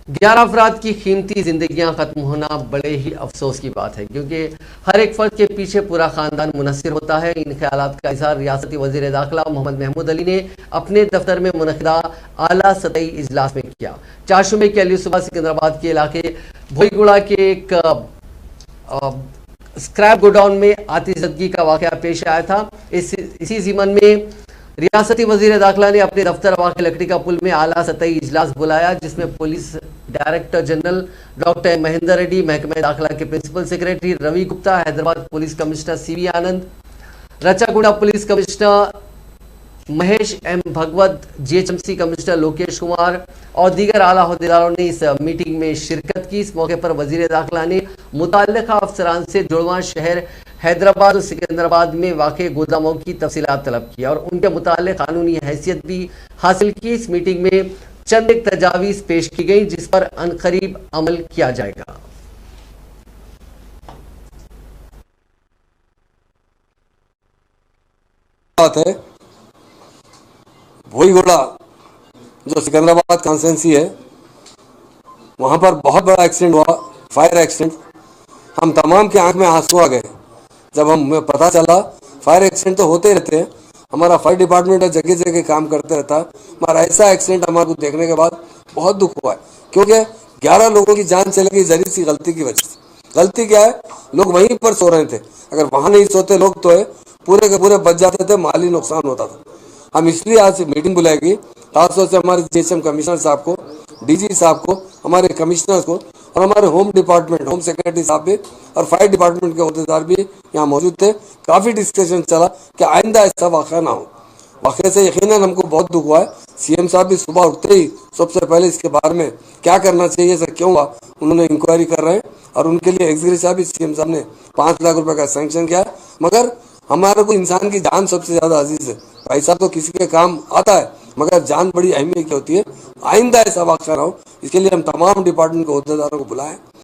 11 अफराद की कीमती जिंदगियां खत्म होना बड़े ही अफसोस की बात है, क्योंकि हर एक फर्द के पीछे पूरा खानदान मुनस्सिर होता है। इन ख्यालात का इजहार रियासती वजीर दाखिला मोहम्मद महमूद अली ने अपने दफ्तर में मुनक़िदा आला सतही इजलास में किया। चारशुमे के अली सुबह सिकंदराबाद के इलाके भोईगुड़ा के एक स्क्रैप गोडाउन में आतिशबाजी का वाकया पेश आया था। इसी ज़िमन में रियासती वजीर दाखिला ने अपने दफ्तर वाक़ लकड़ी का पुल में आला सतही इजलास बुलाया, जिसमें police director general doctor Mahendra Reddy, महकमा दाखिला के principal secretary Ravi Gupta, Hyderabad police commissioner CV Anand, Rachaguda police commissioner Mahesh M Bhagwat, GHMC commissioner Lokesh Kumar और दीगर आला अहदेदारों ने इस मीटिंग में शिरकत की। इस मौके पर वजीर दाखिला ने मुतल्लिका अफसरान से जुड़वां शहर हैदराबाद और सिकंदराबाद में वाक़े गोदामों की तफसीलात तलब की और उनके मुताल्लिक़ कानूनी हैसियत भी हासिल की। इस मीटिंग में चंद एक तजावीज़ पेश की गई, जिस पर अनकरीब अमल किया जाएगा। बात है भोईगोड़ा जो सिकंदराबाद कॉन्स्टिट्यूंसी है, वहां पर बहुत बड़ा एक्सीडेंट हुआ, फायर एक्सीडेंट। हम तमाम के आंख में आंसू आ गए जब हमें पता चला। फायर एक्सीडेंट तो होते रहते हैं, हमारा फायर डिपार्टमेंट जगह जगह काम करते रहता है, हमारा ऐसा एक्सीडेंट हमारे को देखने के बाद बहुत दुख हुआ है, क्योंकि 11 लोगों की जान चली गई जरी सी गलती की वजह से। गलती क्या है, लोग वहीं पर सो रहे थे, अगर वहां नहीं सोते लोग तो है पूरे के पूरे बच जाते थे, माली नुकसान होता था। हम इसलिए आज मीटिंग बुलाएगी, खासतौर से हमारे जीएसएम कमिश्नर साहब को, डीजी साहब को, हमारे कमिश्नर्स को और हमारे होम डिपार्टमेंट, होम सेक्रेटरी साहब भी और फायर डिपार्टमेंट के अहदेदार भी यहाँ मौजूद थे। काफ़ी डिस्कशन चला कि आइंदा ऐसा वाक़ा ना हो। वाक़े से यकीनन हमको बहुत दुख हुआ है। सीएम साहब भी सुबह उठते ही सबसे पहले इसके बारे में क्या करना चाहिए, ऐसा क्यों हुआ, उन्होंने इंक्वायरी कर रहे हैं और उनके लिए एग्जीक्यूटिव भी सीएम साहब ने 5 लाख रुपए का सैंक्शन किया है। मगर हमारे को इंसान की जान सबसे ज़्यादा अजीज है। पैसा तो किसी के काम आता है, मगर जान बड़ी अहमियत की होती है। आइंदा ऐसा वाक़ा ना हो, इसके लिए हम तमाम डिपार्टमेंट के अहदेदारों को बुलाएं।